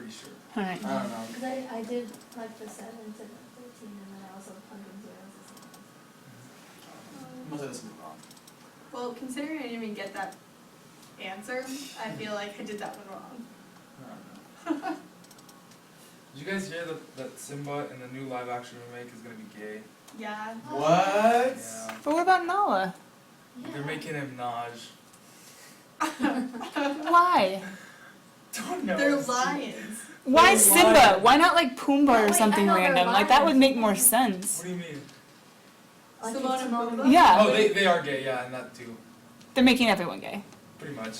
pretty sure. Alright. I don't know. Because I did like the 7 to the 13, and then I also plugged in zeros the same. Most of this is wrong. Well, considering I didn't even get that answer, I feel like I did that one wrong. I don't know. Did you guys hear that Simba in the new live action remake is gonna be gay? Yeah. What? Yeah. But what about Nala? They're making him Naj. Why? Don't know. They're it's too- lions. Why They're Simba? lions. Why not like Pumbaa Oh, or wait, something I know they're random? Like that would lions. make more sense. What do you mean? Like Simone it's and Timon Pumbaa? Yeah. Oh, they are gay, yeah, and that too. They're making everyone gay. Pretty much.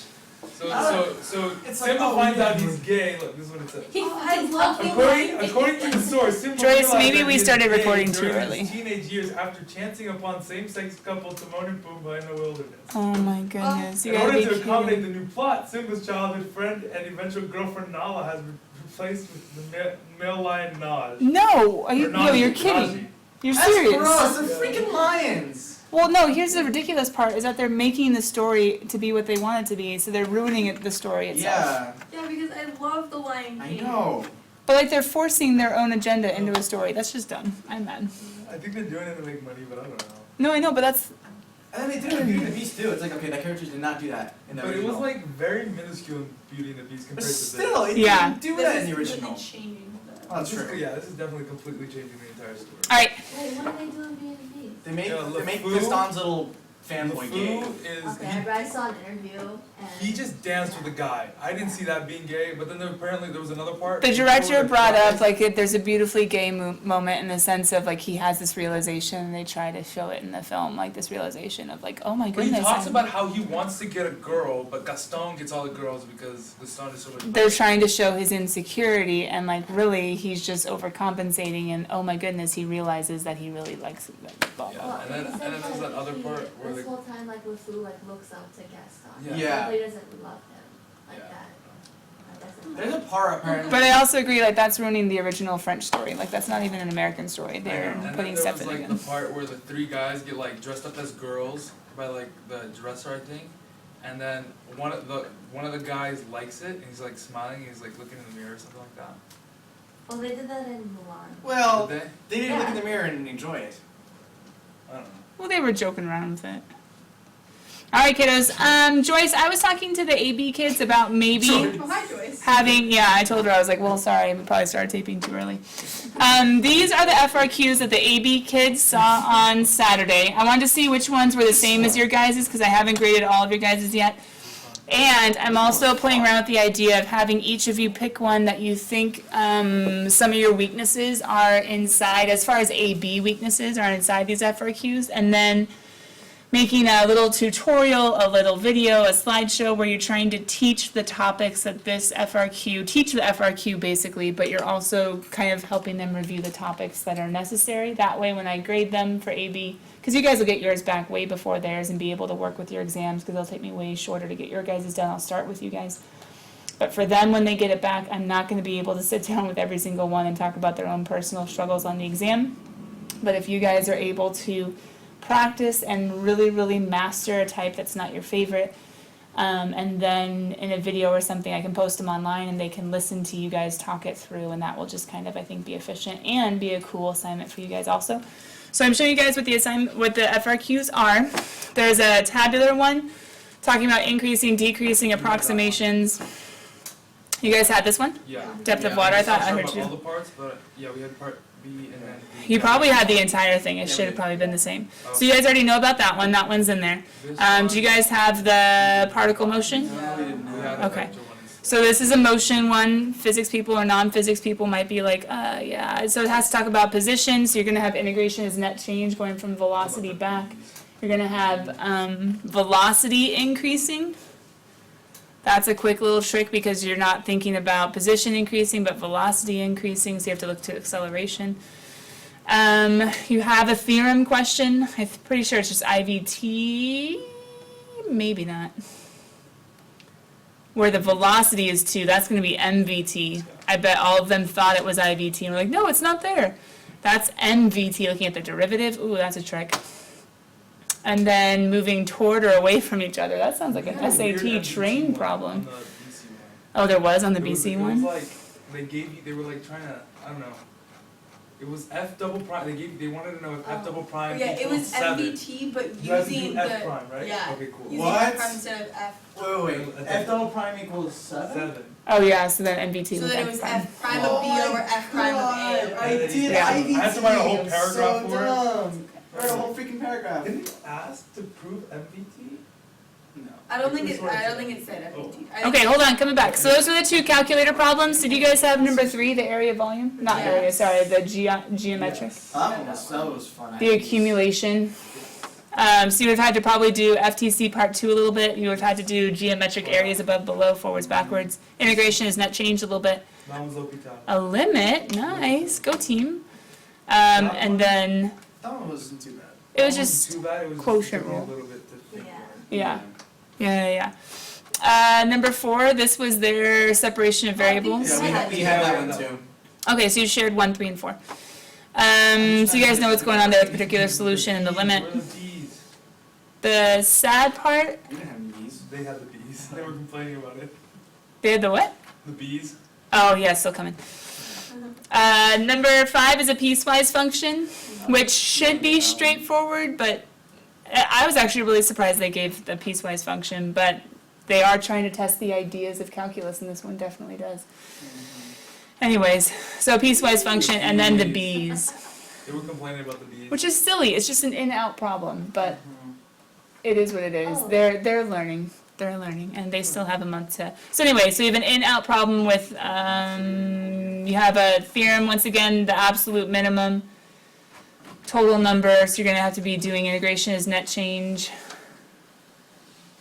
So It's like, Simba oh, finds yeah. out he's gay. Look, this is what it says. He I fucking love fucking According to the source, Simba Joyce, realized maybe that we he is started gay recording too during early. his teenage years after chancing upon same-sex couple Timon and Pumbaa in the wilderness. Oh my goodness. You In gotta order be to accommodate kidding. the new plot, Simba's childhood friend and eventual girlfriend Nala has been replaced with the male lion Naj. No, are you, Or no, Naji, you're kidding. Naji. You're That's serious. gross. They're freaking lions. Well, no, here's the ridiculous part is that they're making the story to be what they want it to be, so they're ruining it, the story itself. Yeah, Yeah, because I love the Lion I King. know. But like they're forcing their own agenda into a story. That's just dumb. I'm mad. I think they're doing it to make money, but I don't know. No, I know, but that's And then they did it in Beauty and the Beast too. It's like, okay, that character did not do that in the But it original. was like very minuscule in Beauty and the Beast But compared to still, this. it Yeah. didn't do This that is in the original. completely changing the. Oh, that's This is- true. Yeah, this is definitely completely changing the entire story. alright. Wait, what are they doing B&B? They make Yeah, they make LeFou- Gaston's little fanboy gay. LeFou is Okay, I saw an interview, and... he just danced with a guy. I didn't see that being gay, but then apparently there was another part. The where director the brought guys- up like there's a beautifully gay moment in the sense of like he has this realization and they try to show it in the film, like this realization of like, oh my But he goodness. talks I'm- about how he wants to get a girl, but Gaston gets all the girls because Gaston is so much. They're trying to show his insecurity and like really he's just overcompensating and oh my goodness he realizes that he really likes it. Blah, blah. Yeah. Well, and then- he said and then there's that other he- part where this the- whole time, like, LeFou, like, looks up to Gaston. Yeah. Yeah. He doesn't love him like Yeah. that. Like, There's a part apparently. But I also agree like that's ruining the original French story. Like that's not even an American story. I They're know. And putting then there stuff was in like again. the part where the three guys get like dressed up as girls by like the dresser, I think, and then one of the guys likes it and he's like smiling and he's like looking in the mirror or something like that. Well, they did that in Mulan. Well, Did they? they didn't look in Yeah. the mirror and enjoy it. I don't know. Well, they were joking around with it. All right, kiddos. Joyce, I was talking to the AB kids about maybe Oh, hi, Joyce. having. Yeah, I told her I was like, well, sorry, we probably started taping too early. These are the FRQs that the AB kids saw on Saturday. I wanted to see which ones were the same as your guys's because I haven't graded all of your guys's yet. And I'm also playing around with the idea of having each of you pick one that you think some of your weaknesses are inside, as far as AB weaknesses are inside these FRQs, and then making a little tutorial, a little video, a slideshow where you're trying to teach the topics that this FRQ, teach the FRQ basically, but you're also kind of helping them review the topics that are necessary. That way when I grade them for AB, because you guys will get yours back way before theirs and be able to work with your exams, because it'll take me way shorter to get your guys' done. I'll start with you guys. But for them, when they get it back, I'm not going to be able to sit down with every single one and talk about their own personal struggles on the exam. But if you guys are able to practice and really, really master a type that's not your favorite, and then in a video or something, I can post them online and they can listen to you guys talk it through, and that will just kind of, I think, be efficient and be a cool assignment for you guys also. So I'm showing you guys what the FRQs are. There's a tabular one talking about increasing, decreasing approximations. You guys had this one? Yeah. Depth of Yeah, water, I I'm thought not I sure heard about you. all the parts, but yeah, we had part B and then. You probably had the entire thing. It Yeah, should we have did. probably been the same. Oh. So you guys already know about that one. That one's in there. This Do you guys have the particle motion? No, we didn't We know. had Okay. a bunch of ones. So this is a motion one. Physics people or non-physics people might be like, yeah. So it has to talk about position. So you're going to have integration as net change going from velocity back. You're going to have velocity increasing. That's a quick little trick because you're not thinking about position increasing, but velocity increasing. So you have to look to acceleration. You have a theorem question. I'm pretty sure it's just IVT. Maybe not. Where the velocity is 2, that's going to be MVT. I bet all of them thought it was IVT and we're like, no, it's not there. That's MVT, looking at the derivative. Ooh, that's a trick. And then moving toward or away from each other. That sounds like an We had a weird SAT MVT train one problem. on the BC one. Oh, there was on the It was- BC it was one? like they were like trying to, I don't know. It was F double prime, they wanted to know if F double prime Yeah, it equals was 7. MBT, but You have to using do F the prime, right? yeah. Okay, cool. using What? F prime instead of F. Wait. F double prime equals 7? 7. Oh yeah, so then MBT So was then it F was prime. F prime of B over F prime of A. I did Yeah. IVT. I had to write a whole I'm paragraph so for it. dumb. I wrote a whole freaking paragraph. Didn't you ask to prove MBT? No. I don't think It it. was I don't sort of- think it said Oh. FBT. I think Okay, hold on, coming back. So those were the two calculator problems. Did you guys have number 3, the area volume? Not Yes. area, sorry, the geometric. That was fun. The accumulation. So you would have had to probably do FTC part 2 a little bit. You would have had to do geometric areas above, below, forwards, backwards. Integration is net change a little bit. Mine was L'Hopital. A limit, nice, go team. And then That one wasn't too bad. it was That wasn't just, too bad, it was quotient just took me rule. a little bit to think. Yeah. yeah. Number 4, this was their separation of variables. Yeah, we had that one too. Okay, so you shared 1, 3, and 4. So you guys know what's going on there with the particular solution and the limit. Where are the B's? The sad part, We didn't have any B's. They had the B's. They were complaining about it. they had the what? The B's. Oh, yeah, still coming. Number 5 is a piecewise function, which should be straightforward, but I was actually really surprised they gave the piecewise function, but they are trying to test the ideas of calculus, and this one definitely does. Anyways, so piecewise function, and then the B's, They were complaining about the B's. which is silly. It's just an in-out problem, but it is what it is. Oh. They're learning. They're learning, and they still have a month to. So anyway, so you have an in-out problem with. You have a theorem once again, the absolute minimum total number. So you're going to have to be doing integration as net change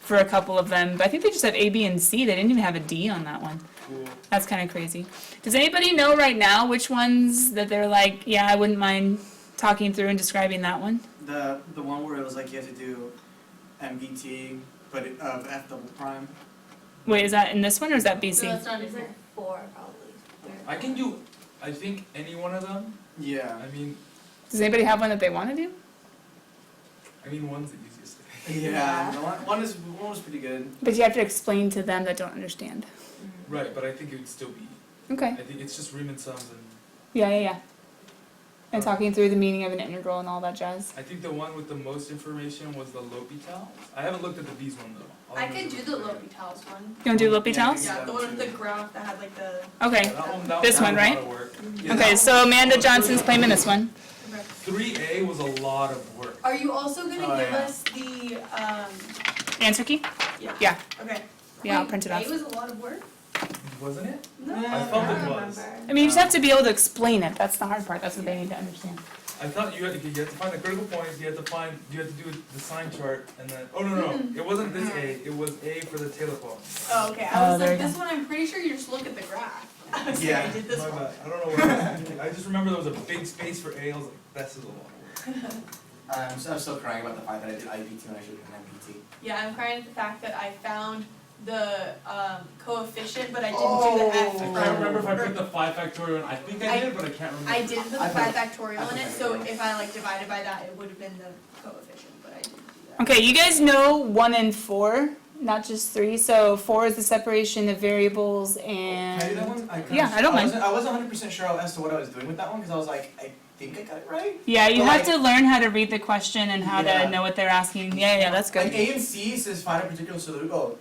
for a couple of them. But I think they just have A, B, and C. They didn't even have a D on that one. Cool. That's kind of crazy. Does anybody know right now which ones that they're like, yeah, I wouldn't mind talking through and describing that one? The one where it was like you had to do MBT, but of F double prime. Wait, is that in this one or is that So BC? that's not in Is here. it 4 probably? I can do, I think, any one of them. Yeah. I mean, Does anybody have one that they want to do? one's the easiest thing. Yeah. The one was pretty good. But you have to explain to them that don't understand. Right, but I think it would still be. Okay. I think it's just Riemann sums and. Yeah. And talking through the meaning of an integral and all that jazz. I think the one with the most information was the L'Hopital. I haven't looked at the B's one though. All I know could is do it the was very L'Hopital's one. You want to do Yeah, L'Hopital's? Yeah, the one with the graph that had like the. Okay. good. That This one, was a lot right? of work. Yeah, Okay, that one so was- Amanda Johnson's claiming this one. Okay. 3A was a lot of work. Are you also gonna Oh, give yeah. us the Answer key? yeah. Yeah. Okay. Yeah, I'll Wait, print it off. A was a lot of work? Wasn't it? No. I felt I it don't was. remember. I mean, you just have to be able to explain it. That's the hard part. That's what they need to understand. I thought you had to find the critical points, you had to do the sign chart, and then, oh no, it wasn't this A, it was A for the Taylor poem. Oh, okay. Oh, I was there like, you this one I'm pretty sure you just look at the graph. I was Yeah. like, I did this My one. bad, I don't know where, I just remember there was a big space for A, I was like, this is a lot of work. I'm still crying about the fact that I did IVT when I should have done MBT. Yeah, I'm crying at the fact that I found the coefficient, but I didn't do the F. I from- can't remember if I put the 5 factorial in, I think I did, but I can't remember. I didn't put the I 5 put- factorial I in put it, so factorial. if I like divided by that, it would have been the coefficient, but I didn't do that. Okay, you guys know 1 and 4, not just 3. So 4 is the separation of variables and. Can I do that one? Yeah, I don't mind. I wasn't 100% sure as to what I was doing with that one because I was like, I think I got it right. Yeah, you But have like- to learn how to read the question and how Yeah. to know what they're asking. Yeah, that's Like good. A and C says find a particular solution. Oh,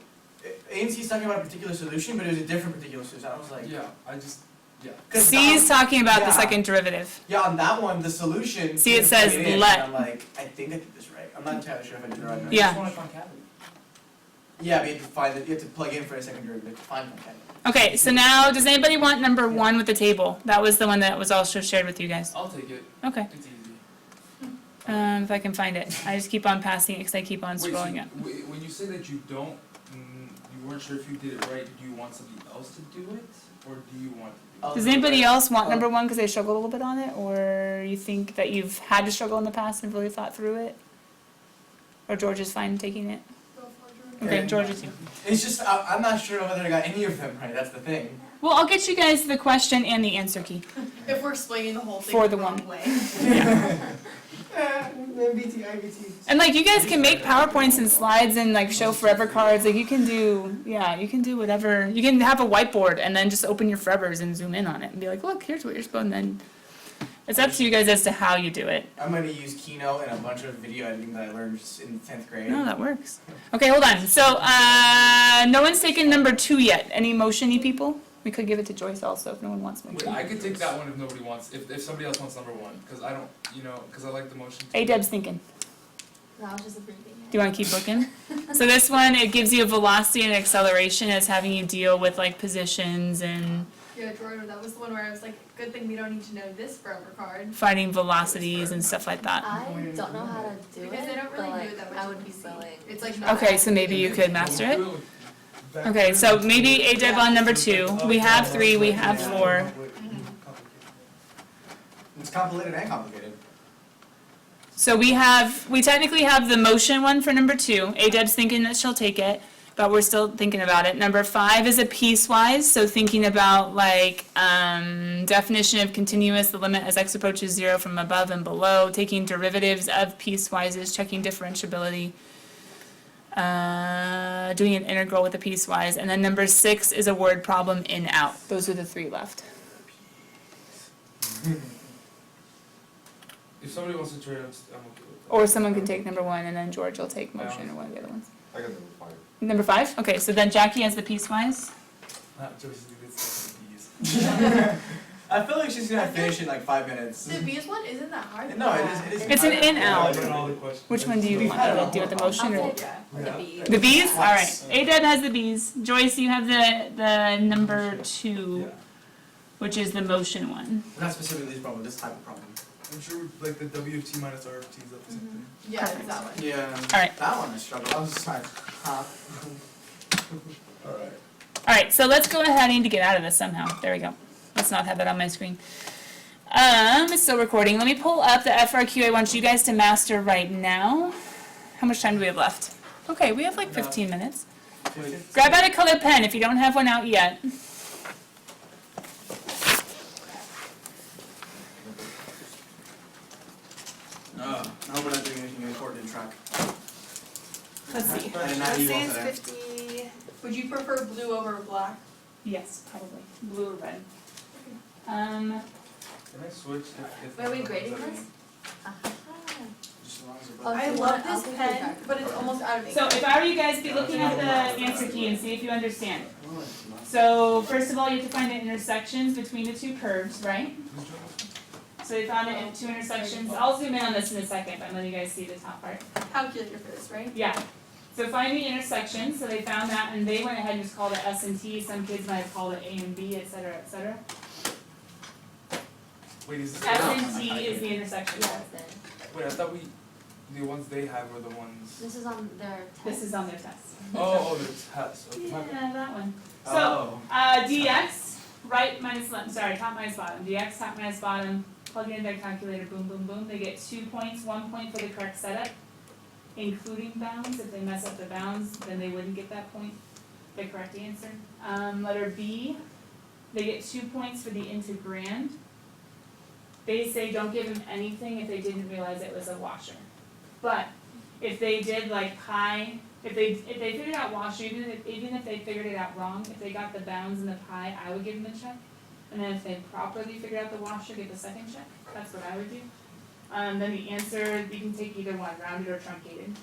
A and C is talking about a particular solution, but it was a different particular solution. I was like, Yeah, I just, yeah. 'cause C is talking about the Yeah. second derivative. yeah, on that one, the solution. See, it is says put in, let. and I'm like, I think I did this right. I'm not entirely sure if I did it right. or not. Yeah. I just wanna find cavity. Yeah, but you have to find it. You have to plug in for a second derivative to find concatenate. Okay, so now, does anybody want number 1 with the table? That was the one that was also shared with you guys. I'll take it, Okay, it's easy. if I can find it. I just keep on passing it because I keep on Wait, so scrolling it. when you say that you don't, you weren't sure if you did it right, do you want somebody else to do it, or do you want to do it? Does anybody else want number 1 because they struggled a little bit on it? Or you think that you've had to struggle in the past and really thought through it? Or George is fine taking it? Okay, Yeah. George is too. It's just I'm not sure whether I got any of them right. That's the thing. Well, I'll get you guys the question and the answer key. If we're explaining the whole thing For the the wrong one. way. MBT, IBT. And like you guys can make PowerPoints and slides and like show forever cards. Like you can do, yeah, you can do whatever. You can have a whiteboard and then just open your forevers and zoom in on it and be like, look, here's what you're supposed. And then it's up to you guys as to how you do it. I'm gonna use Keynote and a bunch of video editing that I learned in 10th grade. No, that works. Okay, hold on. So no one's taken number 2 yet. Any motion-y people? We could give it to Joyce also if no one wants Wait, motion. I could take that one if nobody wants, if somebody else wants number 1, cause I don't, cause I like the motion. too. A-Deb's thinking. No, I was just abbreviating it. Do you want to keep looking? So this one, it gives you a velocity and acceleration as having you deal with like positions and Yeah, Jordan, that was the one where I was like, good thing we don't need to know this forever card. fighting velocities and stuff like that. I don't know how to do it, Because they don't but really do like, it that much I in would be PC. willing. It's like Okay, so maybe you could master it. We'll do back Okay, to- so maybe A-Deb on number 2. We have 3, we have 4. It's complicated and complicated. So we technically have the motion one for number 2. A-Deb's thinking that she'll take it, but we're still thinking about it. Number 5 is a piecewise, so thinking about like definition of continuous, the limit as x approaches 0 from above and below, taking derivatives of piecewises, checking differentiability, doing an integral with a piecewise, and then number 6 is a word problem in out. Those are the 3 left. If somebody wants to trade, I'm okay with that. Or someone can take number 1 and then George will take motion or one of the other ones. I got number 5. Number 5? Okay, so then Jackie has the piecewise. Joyce gets the bees. I feel like she's gonna finish in like 5 minutes. The bees one isn't that hard. No, it is. It's an in out. I read all the questions. Which one do you want? Do you want the motion or? I'll take Yeah. the bees. The bees? Alright. A-Deb has the bees. Joyce, you have the number 2, which is the motion one. Not specifically this problem, this type of problem. I'm sure like the WFT minus RFT is up to something. Yeah, it's that one. Yeah. Alright. That one I struggled. I was just like, Alright. Alright, so let's go ahead. I need to get out of this somehow. There we go. Let's not have that on my screen. It's still recording. Let me pull up the FRQ I want you guys to master right now. How much time do we have left? Okay, we have like 15 minutes. Grab out a colored pen if you don't have one out yet. I hope we're not doing anything important in track. Let's see. I did not use one today. 50. Would you prefer blue over black? Yes, probably. Blue or red. Can I switch if Wait, are we grading this? Just as long as Oh, we're I you love want- I'll this take pen, the back. but it's almost out of ink. So if I were you guys, be looking at the answer key and see if you understand it. So first of all, you have to find the intersections between the 2 curves, right? So they found it in 2 intersections. I'll zoom in on this in a second, but I'm letting you guys see the top part. Calculator for this, right? Yeah. So find the intersections. So they found that, and they went ahead and just called it S and T. Some kids might have called it A and B, et cetera, et cetera. Wait, is this S and T is the intersection. Yes, then. Wait, I thought the ones they have were the ones. This is on their test. This is on their test. Oh, the test. Okay. Yeah, that one. So, Oh. dx, right minus left, sorry, top minus bottom. Dx, top minus bottom, plug it in their calculator, boom, boom, boom. They get 2 points, 1 point for the correct setup, including bounds. If they mess up the bounds, then they wouldn't get that point, the correct answer. Letter B, they get 2 points for the integrand. They say don't give them anything if they didn't realize it was a washer. But if they did like pi, if they figured out washer, even if they figured it out wrong, if they got the bounds and the pi, I would give them a check. And then if they properly figured out the washer, give a second check. That's what I would do. Then the answer, you can take either one, rounded or truncated.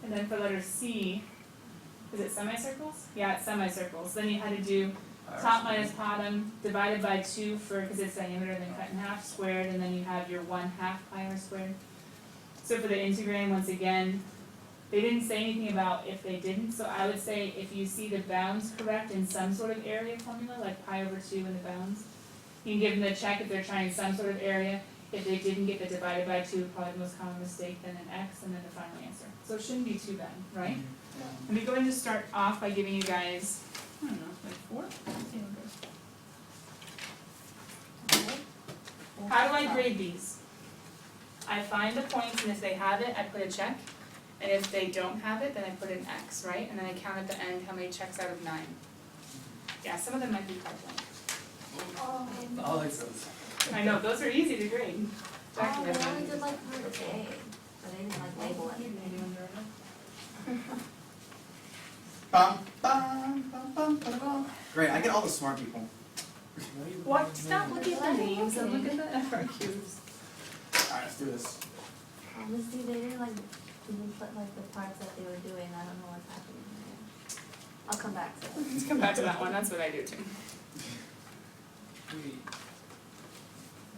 And then for letter C, is it semicircles? Yeah, it's semicircles. Then you had to do top minus bottom divided by 2 because it's diameter, and then cut in half, squared, and then you have your 1/2 pi r squared. So for the integrand, once again, they didn't say anything about if they didn't, so I would say if you see the bounds correct in some sort of area formula, like pi over 2 in the bounds, you can give them a check if they're trying some sort of area. If they didn't get the divided by 2, probably the most common mistake, then an x, and then the final answer. So it shouldn't be too bad, right? Let me go ahead and start off by giving you guys, I don't know, like 4? Let's see how it goes. How do I grade these? I find the points, and if they have it, I put a check. And if they don't have it, then I put an X, right? And then I count at the end how many checks out of 9. Yeah, some of them might be quite blank. I like those. I know, those are easy to grade. Jackie they doesn't. only did like part A, but they didn't like label anything. Bum, bum, bum, bum, bum, bum. Great, I get all the smart people. What? Stop looking at the names and look at the FRQs. Alright, let's do this. Honestly, they didn't like even put like the parts that they were doing, I don't know what's happening there. I'll come back to it. Let's come back to that one, that's what I do too. Wait,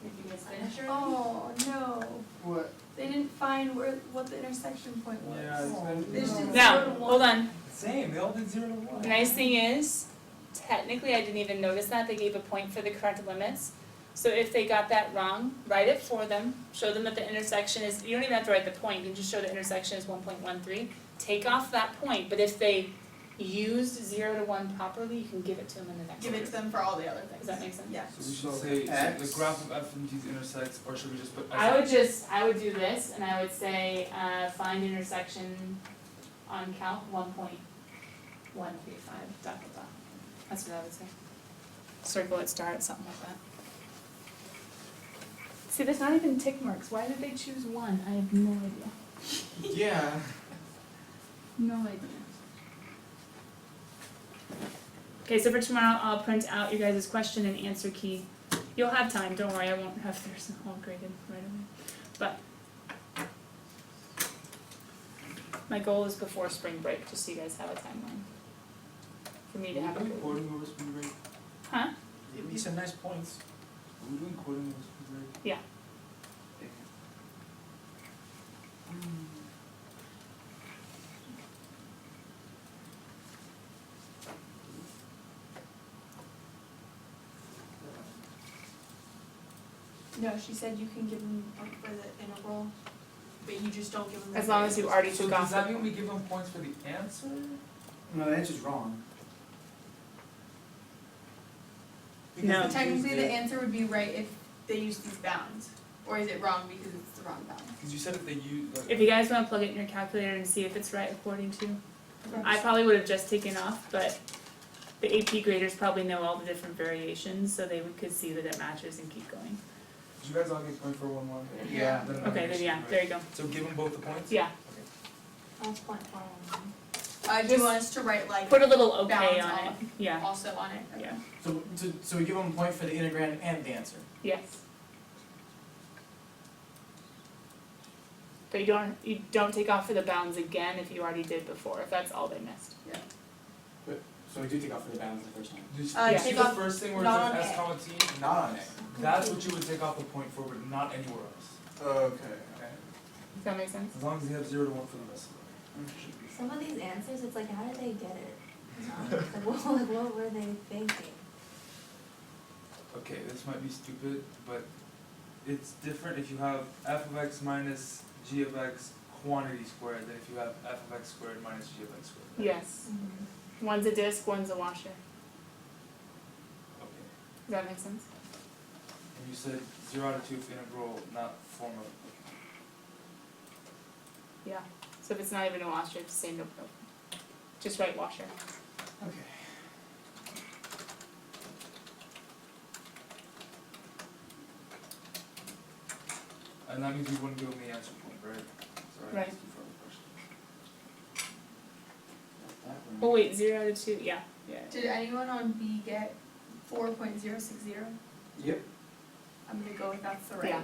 Did you guys finish already? Oh, no. What? They didn't find what the intersection point was. yeah, it's been. They just did Now, 0 to 1. hold on. Same, they all did 0 to 1. The nice thing is, technically, I didn't even notice that, they gave a point for the current limits. So if they got that wrong, write it for them, show them that the intersection is, you don't even have to write the point, you can just show the intersection is 1.13. Take off that point, but if they used 0 to 1 properly, you can give it to them in the next Give it to them for all the other things. Does that make sense? Yeah. So we should say, X. the graph of f and g's intersects, or should we just put? I would do this, and I would say, find intersection on calc 1.135, dot, dot, dot. That's what I would say. Circle it, star it, something like that. See, there's not even tick marks, why did they choose 1? I have no idea. Yeah. No idea. Okay, so for tomorrow, I'll print out your guys' question and answer key. You'll have time, don't worry, I won't have theirs all graded right away. But my goal is before spring break, just so you guys have a timeline. For me to have a Are we good. quoting over spring break? Huh? You said nice points. Are we doing quoting over spring break? Yeah. No, she said you can give them point for the integral, but you just don't give them. As long as you already So took does off. that the- mean we give them points for the answer? No, the answer's wrong. No. Technically, the answer would be right if they use these bounds, or is it wrong because it's the wrong bound? Because you said if they use, like. If you guys wanna plug it in your calculator and see if it's right according to, I probably would have just taken off, but the AP graders probably know all the different variations, so they could see that it matches and keep going. Did you guys all get point for 1-1? Yeah. Then Okay, then yeah, there you go. So give them both the points? Yeah, That's point four one. Do you want us to write like put a little okay Balance on it, off. yeah, also on it? Okay. yeah, So we give them a point for the integrand and the answer. yes. But you don't take off for the bounds again if you already did before, if that's all they missed. So we do take off for the bounds the first time. Did you Yeah. see take the off first thing where it not says on S A. comma T? Not on it. That's what you would take off the point for, but not anywhere else. Okay. Does that make sense? As long as you have 0 to 1 for the rest of it. Should be. Some of these answers, it's like, how did they get it? What were they thinking? Okay, this might be stupid, but it's different if you have f of x minus g of x quantity squared than if you have f of x squared minus g of x squared. right? Yes, one's a disk, one's a washer, Okay. does that make sense? And you said 0 out of 2 integral, not form of. Yeah, so if it's not even a washer, just say no, just write washer. Okay. And that means you wouldn't give them the answer point, right? Sorry, I Right. asked you for the question. Oh wait, 0 out of 2, yeah, yeah. Did anyone on B get 4.060? Yep. I'm gonna go with that's the right. Yeah.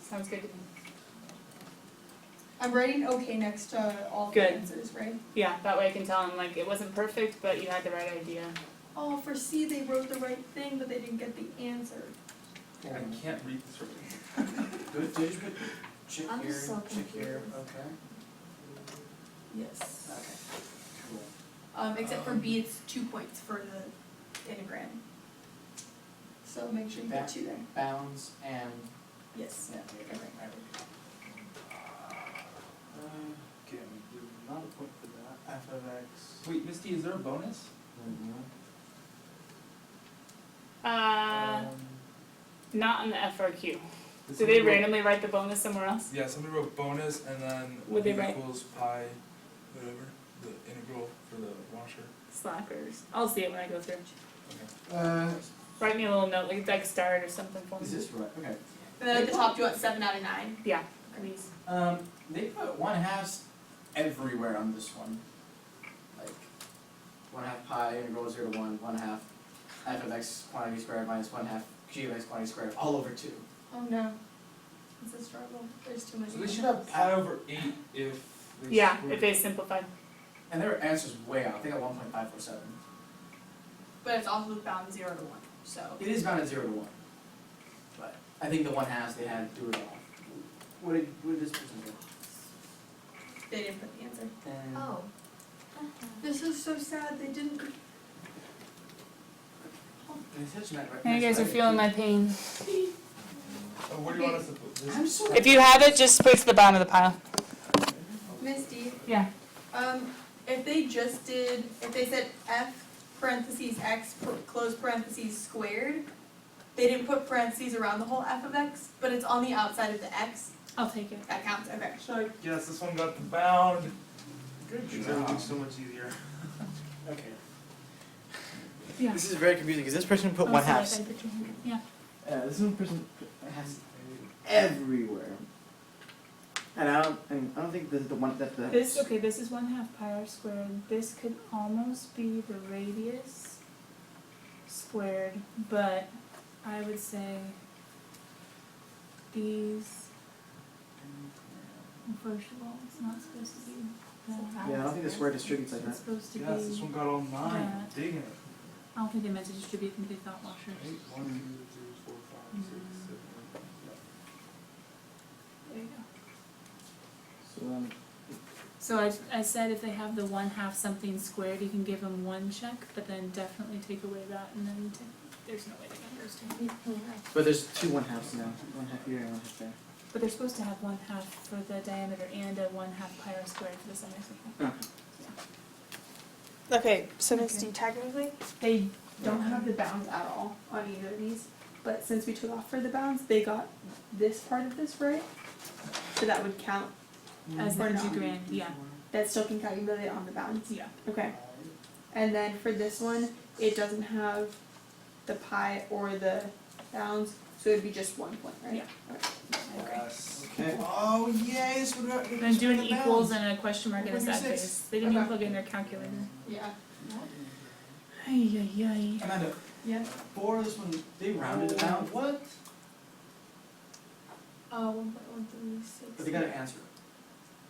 Sounds good to me. I'm writing okay next to all the Good. answers, right? Yeah, that way I can tell them like it wasn't perfect, but you had the right idea. Oh, for C they wrote the right thing, but they didn't get the answer. I can't read this right. Did you put chick I'm here, just so chick here, confused. okay? Yes. Okay, cool. Except for B, it's 2 points for the integrand. So make sure you get 2 there. Bounds and, Yes. yeah, okay, right. Okay, I'm giving not a point for that. F of x. Wait, Misty, is there a bonus? Not on the FRQ. Did Do they somebody wrote- randomly write the bonus somewhere else? Yeah, somebody wrote bonus and then What'd they b write? equals pi, whatever, the integral for the washer. Slackers. I'll see it when I go through. Okay. Write me a little note, like start or something for me. Is this right? Okay. And then at the top, do you want 7 out of 9? Yeah, please. They put 1/2 everywhere on this one. Like, 1/2 pi integral 0 to 1, 1/2 f of x quantity squared minus 1/2 g of x quantity squared, all over 2. Oh no. It's a struggle. There's too many. So they should have pi over 8 if they Yeah, square- if they simplified. And their answer's way out, they got 1.547. But it's also bound 0 to 1, so. It is bound at 0 to 1. But I think the 1/2 they had to do it all. What did this person do? They didn't put the answer. And Oh. This is so sad, they didn't. it's such a nice Now you guys are feeling my pain. Oh, where do you want us to put this? I'm so. If you have it, just put it to the bottom of the pile. Misty, Yeah. if they just did, if they said f parentheses x close parentheses squared, they didn't put parentheses around the whole f of x, but it's on the outside of the x, I'll take it. that counts, okay. So I guess this one got the bound. Good Makes everything so much easier. Okay. Yeah. This is very confusing because this person put Oh, 1/2. sorry, I put your hand- Yeah. This one person has everywhere. And I don't think the one that the. This, okay, this is 1/2 pi r squared. This could almost be the radius squared, but I would say these, well, first of all, it's not supposed to be that. Yeah, I don't think the square distributes like It's that. supposed to be, Yes, this one got all 9. that. Dang it. I don't think they meant to distribute, I think they thought washers. 8, 1, 2, 3, 4, 5, 6, 7, 8. There you go. So So I said if they have the 1/2 something squared, you can give them one check, but then definitely take away that, and then there's no way to get those two. but there's 2 1/2s now. 1/2 here and 1/2 there. But they're supposed to have 1/2 for the diameter and a 1/2 pi r squared for the semicircle. Okay. Okay, so Okay. Misty, technically, they don't have the bounds at all on either of these, but since we took off for the bounds, they got this part of this right, so that would count, As Or the not. grand, yeah, that still can calculate it on the bounds. yeah. Okay. And then for this one, it doesn't have the pi or the bounds, so it'd be just 1 point, right? Yeah. Okay. I agree. Yes. Okay. Oh yay! This would work. Then do an equals and a question mark and a What would be sad 6? face. They didn't even Okay. plug in their calculator. Yeah. Ay, ay, ay. Amanda, Yeah. for this one, they rounded the bound. What? 1.136. But they got an answer.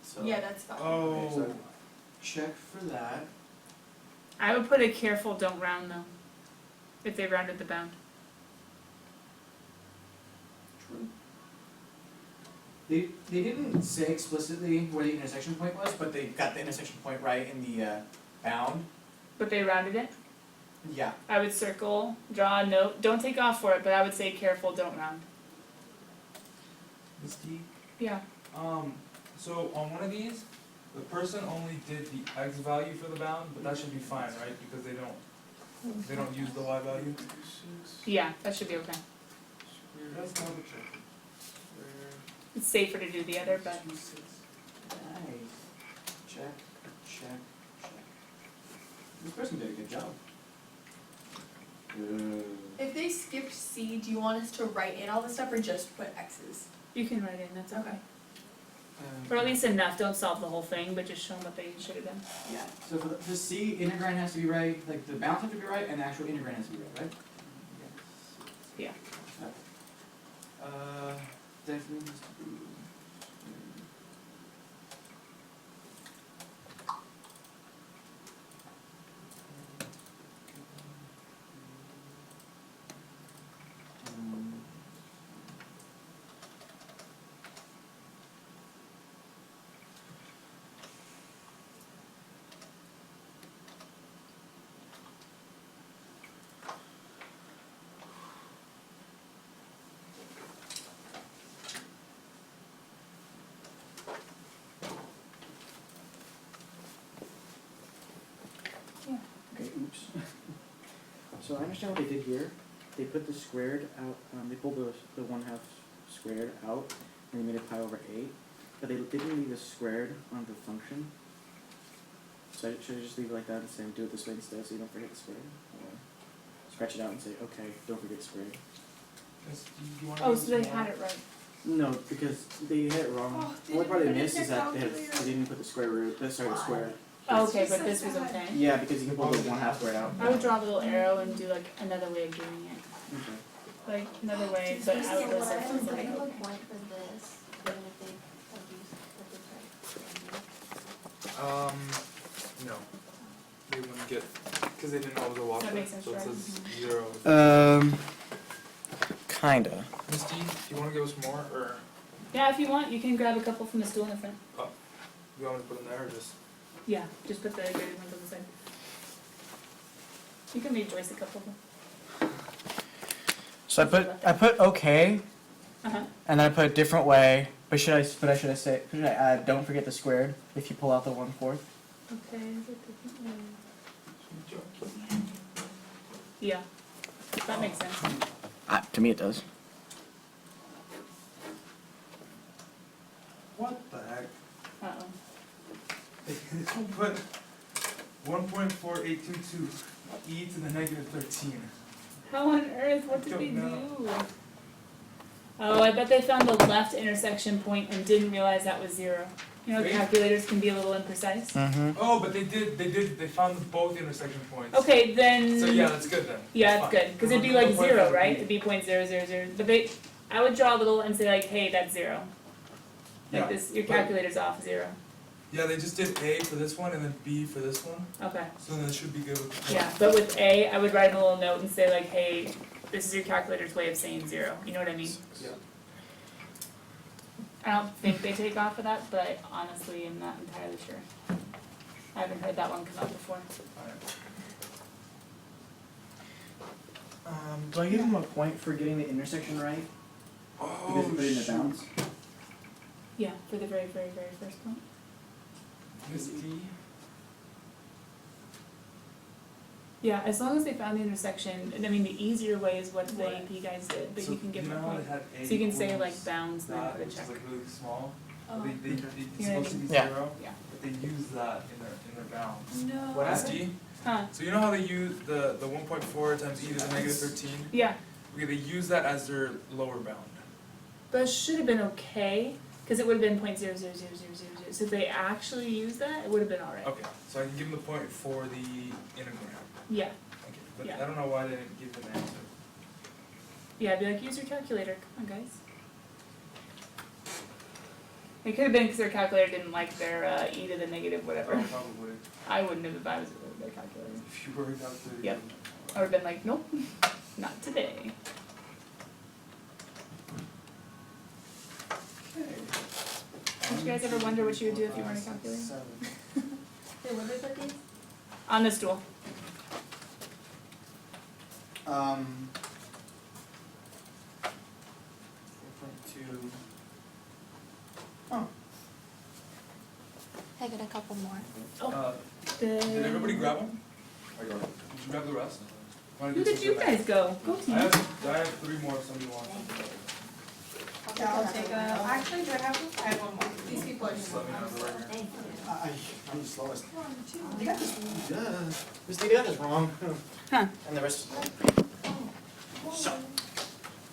So. Yeah, that's fine. Oh. Okay, so check for that. I would put a careful don't round though, if they rounded the bound. True. They didn't say explicitly where the intersection point was, but they got the intersection point right in the bound. But they rounded it. Yeah. I would circle, draw a note, don't take off for it, but I would say careful, don't round. Misty, Yeah. so on one of these, the person only did the x value for the bound, but that should be fine, right? Because they don't use the y value. Yeah, that should be okay. Let's double check. It's safer to do the other, but Nice. Check, check, check. This person did a good job. If they skipped C, do you want us to write in all this stuff or just put X's? you can write in, that's okay. Okay. Or at least enough, don't solve the whole thing, but just show them what they should have done. Yeah, so for the C, integrand has to be right, like the bounds have to be right, and the actual integrand has to be right, right? Yeah. Definitely has to be. Okay, oops. So I understand what they did here. They put the squared out, they pulled the 1/2 squared out, and they made it pi over 8. But they didn't leave the squared on the function. So should I just leave it like that and say do it this way instead so you don't forget the squared? Or scratch it out and say, okay, don't forget squared. Miss, do you wanna Oh, give so us they more? had it right. No, because they hit it wrong. Oh, The only part they put it in missed is their that they calculator. didn't put the square root, the square. Oh, okay, It's but so this was sad. okay. Yeah, because you can pull the 1/2 squared out. I would draw a little arrow and do like another way of doing it. Okay. Like another way, but I would go So what I second. was Like, looking for okay. point for this, even if they abuse, No. They wouldn't get, cause they didn't know it was a wash. That makes sense, So it right? says Mhm. 0. Kinda. Miss D, do you wanna give us more, or Yeah, if you want, you can grab a couple from the stool in the front. you want me to put them there, or just? Yeah, just put the graded ones on the side. You can make Joyce a couple of them. So I put okay, Uh-huh. and then I put a different way. But should I add don't forget the squared if you pull out the 1/4? Okay, is it different way? Yeah, that makes sense. To me it does. What the heck? Uh-oh. They put 1.4822 e to the negative 13. How on earth, what did Don't they know. do? Oh, I bet they found the left intersection point and didn't realize that was 0. You know, Wait. calculators can be a little imprecise. Mm-hmm. Oh, but they found both intersection points. Okay, then. So yeah, that's good then. Yeah, That's it's fine. good, cause it'd be like 0, right? It'd be 0.000, but I would draw a little and say like, hey, that's 0. Like Yeah, this, your but- calculator's off 0. Yeah, they just did A for this one and then B for this one, Okay, so then it should be good with the yeah, but with A, I would write a little note and say like, hey, this is your calculator's way of saying 0, you know what I mean? Yeah. I don't think they take off of that, but I honestly am not entirely sure. I haven't heard that one come up before. Alright. Do I give him a point for getting the intersection right? Because Oh, he put it in the shoot. bounds? Yeah, for the very, very, very first point. Miss D? Yeah, as long as they found the intersection, and I mean, the easier way is what the What? AP guys did, but So you can give you them know a how point. they had A So you can say equals like bounds, then that, put a which check. is like really small. Oh. It's You know what I supposed to be Yeah. 0, Yeah. but they use that in their bounds. No. What Miss happened? D? Huh, So you know how they use the 1.4 times e to the negative 13? yeah, Okay, they use that as their lower bound. but it should have been okay, cause it would have been 0.0000000. So if they actually used that, it would have been alright. Okay, so I can give them the point for the integram. Yeah, Okay, but Yeah. I don't know why they didn't give them the answer. yeah, be like, use your calculator, come on guys. It could have been because their calculator didn't like their e to the negative whatever. Oh, probably. I wouldn't have if I was their calculator. If you worried out the. Yep. I would have been like, nope, not today. Okay. Did you guys ever wonder what you would do if you weren't a calculator? Wait, where did they put these? On the stool. 4.2. I got a couple more. Did everybody grab one? I got it. Did you grab the rest? Wanna Look do at some you good guys go, go I team. have 3 more if somebody wants. Yeah, I'll take actually, do I have one? I have one more. These people are just. Just let me know the record. Thank you. I'm the slowest. One, two. You got this, Miss D, you got this wrong. Huh. And the rest,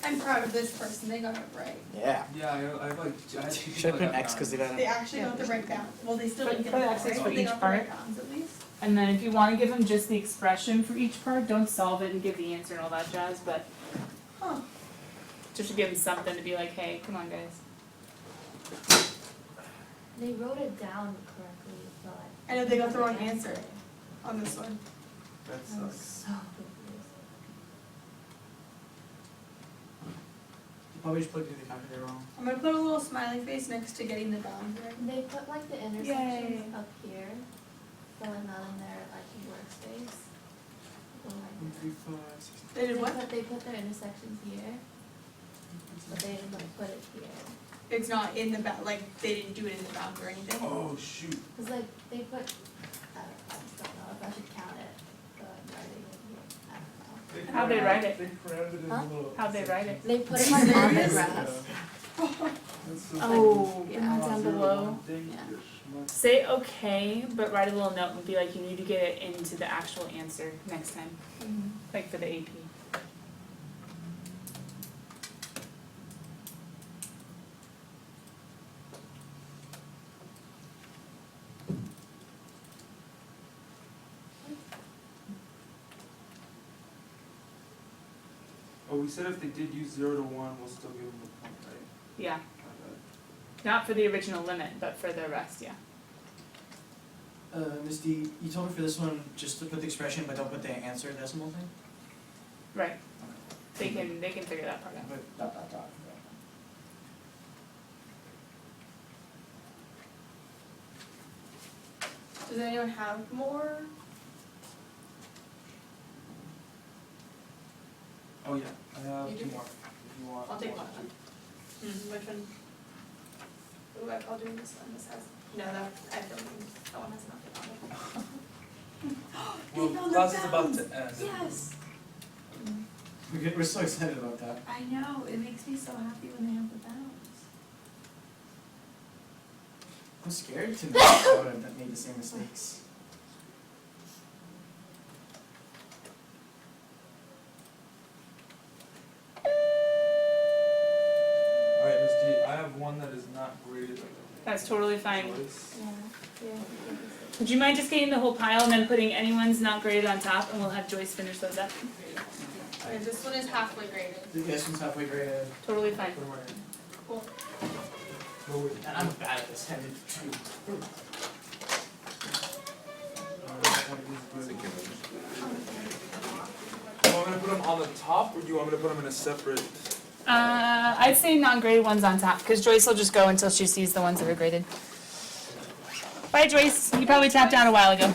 I'm proud of this person, they got it right. yeah. Yeah, I like, I had 2 people Should I put that an X because they got They it? actually got the right bounds, well, they still Put- didn't get put it X's right, for but they each got the right part. bounds at least. And then if you wanna give them just the expression for each part, don't solve it and give the answer and all that jazz, but Huh. just to give them something to be like, hey, come on guys. They wrote it down correctly, but. I know they got the wrong answer on this one. That I was sucks. so confused. You probably just put the calculator wrong. I'm gonna put a little smiley face next to getting the bounds right. They put like the Yay. intersections up here, but like not in their like workspace. Or, like, 1, 3, 5, 6. They did what? They put their intersections here, but they didn't like put it here. It's not in the like, they didn't do it in the bounds or anything. Oh, shoot. Cause like they put, I just don't know if I should count it, but writing it here, I don't know. How'd they write it? They crammed it in Huh? a little. How'd they write it? They put it like on the Serious? graph. That's so Oh, Yeah. and down below. Yeah. Say okay, but write a little note and be like, you need to get it into the actual answer next time, like for the AP. Oh, we said if they did use 0 to 1, we'll still give them a point, right? Yeah, My bad. not for the original limit, but for the rest, yeah. Misty, you told me for this one just to put the expression, but don't put the answer decimal thing? Right. They can figure that part out. Put dot dot dot. Does anyone have more? Oh yeah, I have You 2 do? more, if you want. I'll take more. one then. Which one? Ooh, I'll do this one, this has, no, that, I don't think, that one has nothing on it. They Well, found the class is about bounds. to end. Yes, We're so excited about that. I know, it makes me so happy when they have the bounds. I'm scared to know I would have made the same mistakes. Alright, Ms. D, I have one that is not graded. That's totally fine. Joyce. Yeah. Would you mind just getting the whole pile and then putting anyone's not graded on top, and we'll have Joyce finish those up? Okay, this one is halfway graded. This one's halfway graded. Totally fine. Put 'em right in. Cool. Go with And I'm bad at this handed too. Which one is good? Do you want me to put them on the top, or do you want me to put them in a separate? I'd say not graded ones on top, because Joyce will just go until she sees the ones that are graded. Bye, Joyce. You probably tapped out a while ago.